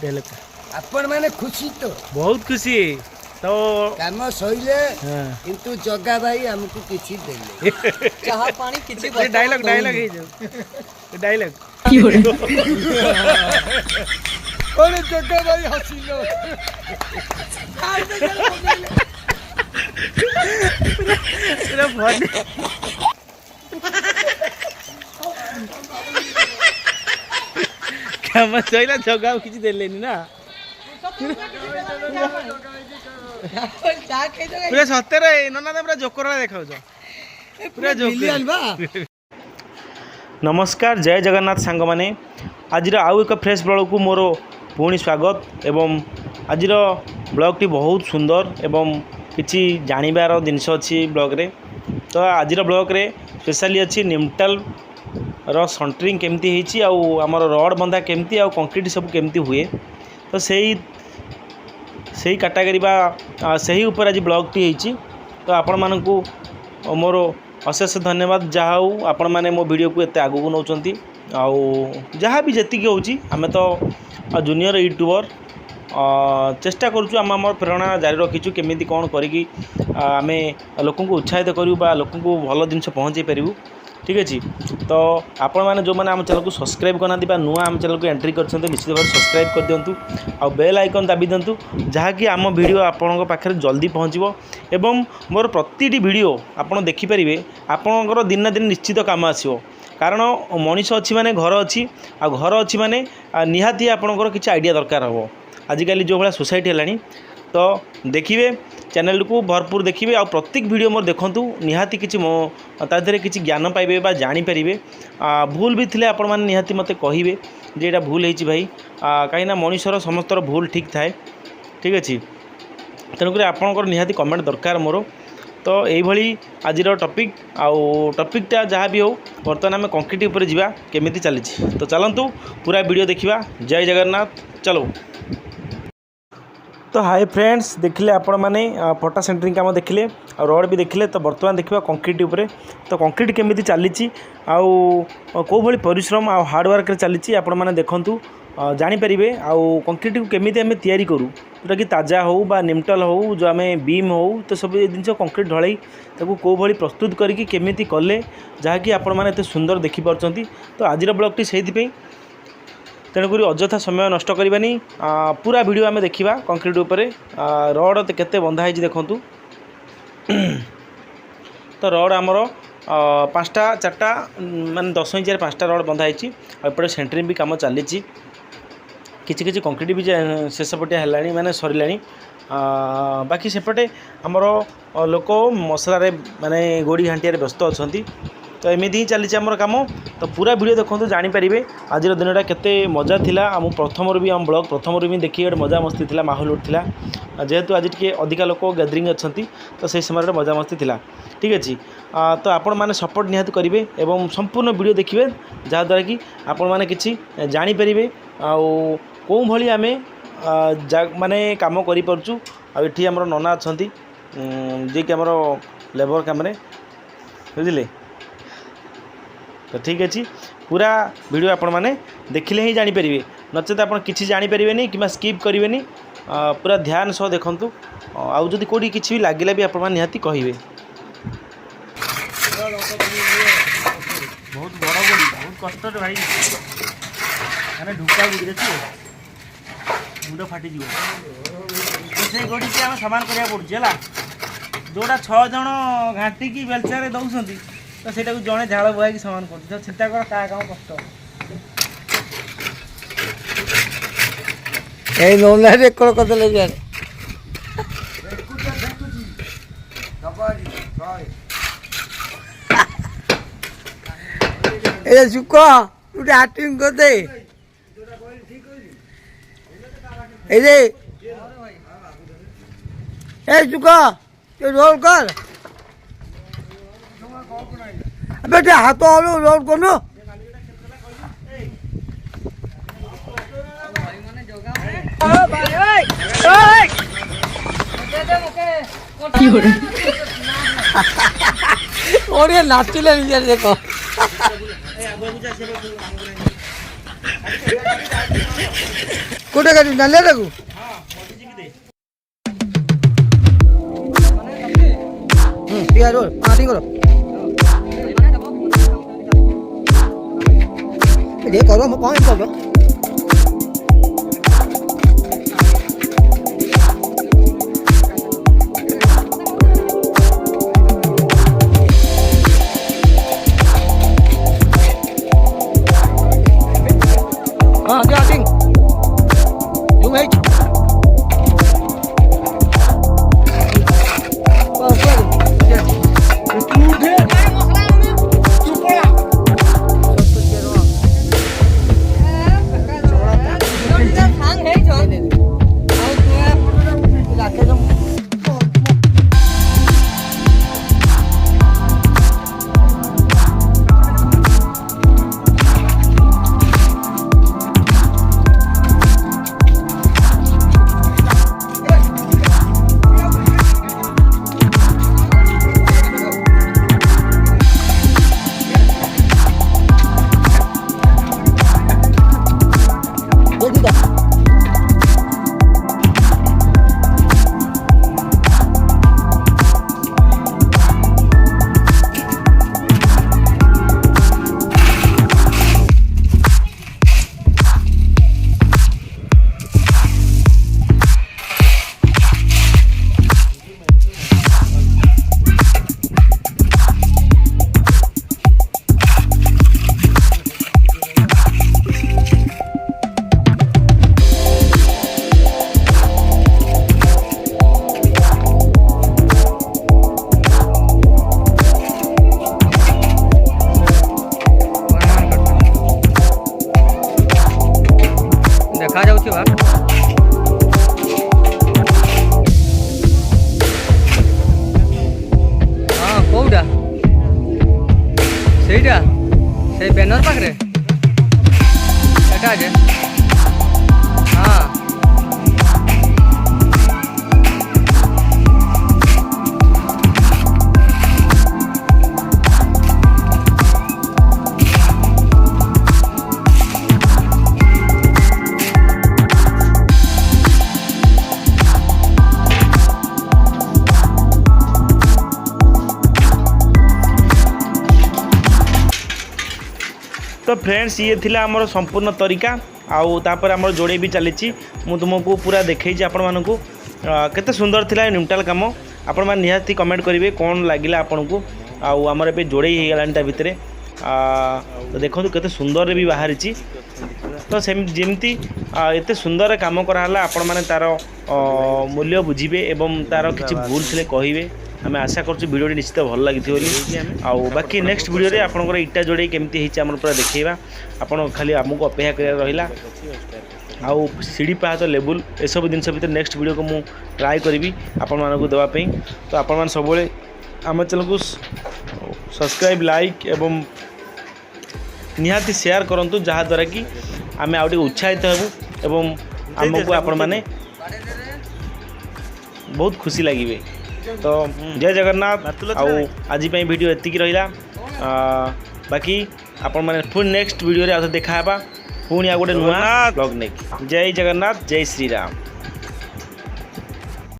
Dialogue आपण माने खुशी तो बहुत खुशी तो काम सइले किंतु जग्गा भाई हमको किछि देले चाह पानी किछि डायलॉग डायलॉग है जो डायलॉग ओरे जग्गा भाई हसिलो पूरा फनी काम सइला जगह किछि देलेनी ना पूरा सତରେ नना पूरा जोकर देखाऊ पूरा जोकर नमस्कार जय जगन्नाथ सांग माने आज आउ एक फ्रेश ब्लॉग को मोर पुणी स्वागत एवं आज ब्लॉग टी बहुत सुंदर एवं किसी जानिबार जिनस अच्छी ब्लॉग रे तो आज ब्लॉग रे स्पेशली अच्छी निमटाल सेंटरिंग केमती होती आमर रड बंधा केमती आ कंक्रीट सब केमती हुए तो सही कैटेगरी बा सही ऊपर आज ब्लॉग टी होती तो आपण मानकू मोर अशेष धन्यवाद जहाँ हो आपण मैंने मो वीडियो को एत आगू नौ जहाँ भी जी होची आम तो जूनियर यूट्यूबर चेष्टा करुँ आम प्रेरणा जारी रखीचु केमी कौन करी आम लोक उत्साहित करूँ लोक भल जिन पहुँचे पारूँ ठीक अच्छे तो आपण मैंने जो मैंने आम चैनल को सब्सक्राइब करना नुआ आम चैनल को एंट्री कर निश्चित भाव सब्सक्राइब कर दिंतु आ बेल आइकन दाबी दिंतु जहाँकि आम वीडियो आपण पाखे जल्दी पहुँचो एवं मोर प्रति वीडियो आपड़ देखिपारे आपणकर दिन ना दिन निश्चित काम आसो कारण मनीष अच्छी माने घर अच्छी आ घर अच्छी माने निहाती आपणकर किसी आइडिया दरकार हे आजिकल जो भाया सोसाइटी है तो देखिए चैनल को भरपूर देखिए आ प्रत्येक वीडियो मोर देखंतु निहाती किसी तादेहरे किसी ज्ञान पाइबे बा जानी पारिबे भूल भी थिले आपण माने निहाती मते कहिबे जे एटा भूल हेछि भाई कहीं मनुष्यर समस्तर भूल ठीक थाए ठीक अच्छे तेणुक आपणकर निहाती कमेंट दरकार मोर तो यही आज टॉपिक टॉपिकटा जहाँ भी हो बर्तमान आम कंक्रीट उपर जावा केमिति चली तो चलतु पूरा वीडियो देखा जय जगन्नाथ चलो तो हाय फ्रेंड्स देखिले आपण माने पट्टा सेंटरिंग काम देखिले रड भी देखिले तो बर्तमान देखा कंक्रीट उपरे तो कंक्रीट केमिति चली को भली परिश्रम आ हार्डवर्क चली आपण माने देखंतु जानीपारे आउ कंक्रीट को केमिति आम तैयारी करूँ जोटा कि ताजा हो बा निमटाल हो जो आम बीम हो तो सब जिन कंक्रीट ढलाई ताको को भली प्रस्तुत करके केमिति कले जहाँकि आपण माने एते सुंदर देखि पारछंती तो आज ब्लॉग टी सेहिथि तेणुक अଯଥା समय नष्ट करवानी पूरा वीडियो आम देखा कंक्रीट उपरे रड केते बंधा है देखंतु तो रड आमर 5टा 4टा माने 10 इंच 5टा रड बंधा है एपटे सेंटरिंग भी काम चली किसी कंक्रीट भी शेष पटिया है माने सरला बाकी सेपटे आमर लोक मसलार माने गोड़ी घाटिया व्यस्त अच्छा तो एमती ही चली आमर कम तो पूरा वीडियो देखो जानीपारे आज दिनटा केते मजा थिला आम प्रथम भी आम ब्लॉग प्रथम भी देखिए गोटे मजा मस्ती थिला माहौल उठा जेहेतु आज टे अधिका लोक गैदरिंग अच्छा तो से समय मजा मस्ती थिला ठीक अच्छे तो आपण मैंने सपोर्ट निहाती करेंगे एवं संपूर्ण वीडियो देखिए जहाँद्वारा कि आपण मैंने किसी जानीपारे आउ भली आम माने काम करूँ आठी आम नना अच्छा जी कि आम लेबर काम बुझे तो ठीक अच्छे पूरा वीडियो आपण मैंने देखिले ही जानीपारे नचेत आप किसी जानीपारे कि स्किप करेंगे पूरा ध्यान सह देखूँ आउ जदि कौटी किसी भी लगे भी आपण निहाती कहे बहुत बड़ गोड़ी बहुत कष्ट भाई मैंने ढुका देखिए मुंड फाटी से गोड़ी की आम सामान करा पड़ा जोड़ा 6 जन घाटिकी बेलचार दौरान तो सेटा को जड़े झाड़ बुआ की सामान कर चिंता कर क्या काम कष्ट ए नोना रे कोन कत ले यार ए सुको उठे हाटिंग कर दे ए रे ए सुको ये रोल कर बेटे हाथ हलो रोल करो और ये नाचिले निजे देखो কোটা কাটি ডালে রাখু ঠিক আছে কাটি করো để coi đó một con em coi đó đi Trinh dùng hết देखा जाऊँ बा हाँ कौटा ସେଇଟା ସେଇ ବ୍ୟାନର ପାଖରେ ଏଟା ଯେ ହଁ तो फ्रेंड्स ये थिला हमर संपूर्ण तरीका आउ तापर हमर जोड़े भी चली मु तुमको पूरा देखई आपण मानकू केते सुंदर थिला न्यूट्रल काम आपण मान निहाती कमेंट करेंगे कौन लगिला आपण को आउ हमर ए जोड़े ही गलान ता भितरे तो देखो केते सुंदर भी बाहरी तो सेम जमती एते सुंदर काम कराला आपण माने तार मूल्य बुझे एवं तार किसी भूल थे कहे आम आशा करूँ भिडियो निश्चित भल लगी आउ बाकी नेक्स्ट वीडियो रे आपनकर इटा जोड़े केमती होईची हमर पूरा देखैबा आपण खाली आमको अपेक्षा कर रहिला आउ सीढ़ी पाहाच लेवल ए सब जिन भर नेक्स्ट वीडियो को मु ट्राई करी आपण मानक देवाई तो आपण मान सब आम चैनल को सब्सक्राइब लाइक एवं निहाती शेयर करूँ जहाँद्वारा कि आम आउ उत्साहित हेबू एवं आमको आपण माने बहुत खुशी लगे तो जय जगन्नाथ आउ आज वीडियो एतिकी रहिला बाकी आपण माने पुणी नेक्स्ट वीडियो रे देखा पुणी आ गोटे नुआ ब्लॉग ने जय जगन्नाथ जय श्री राम।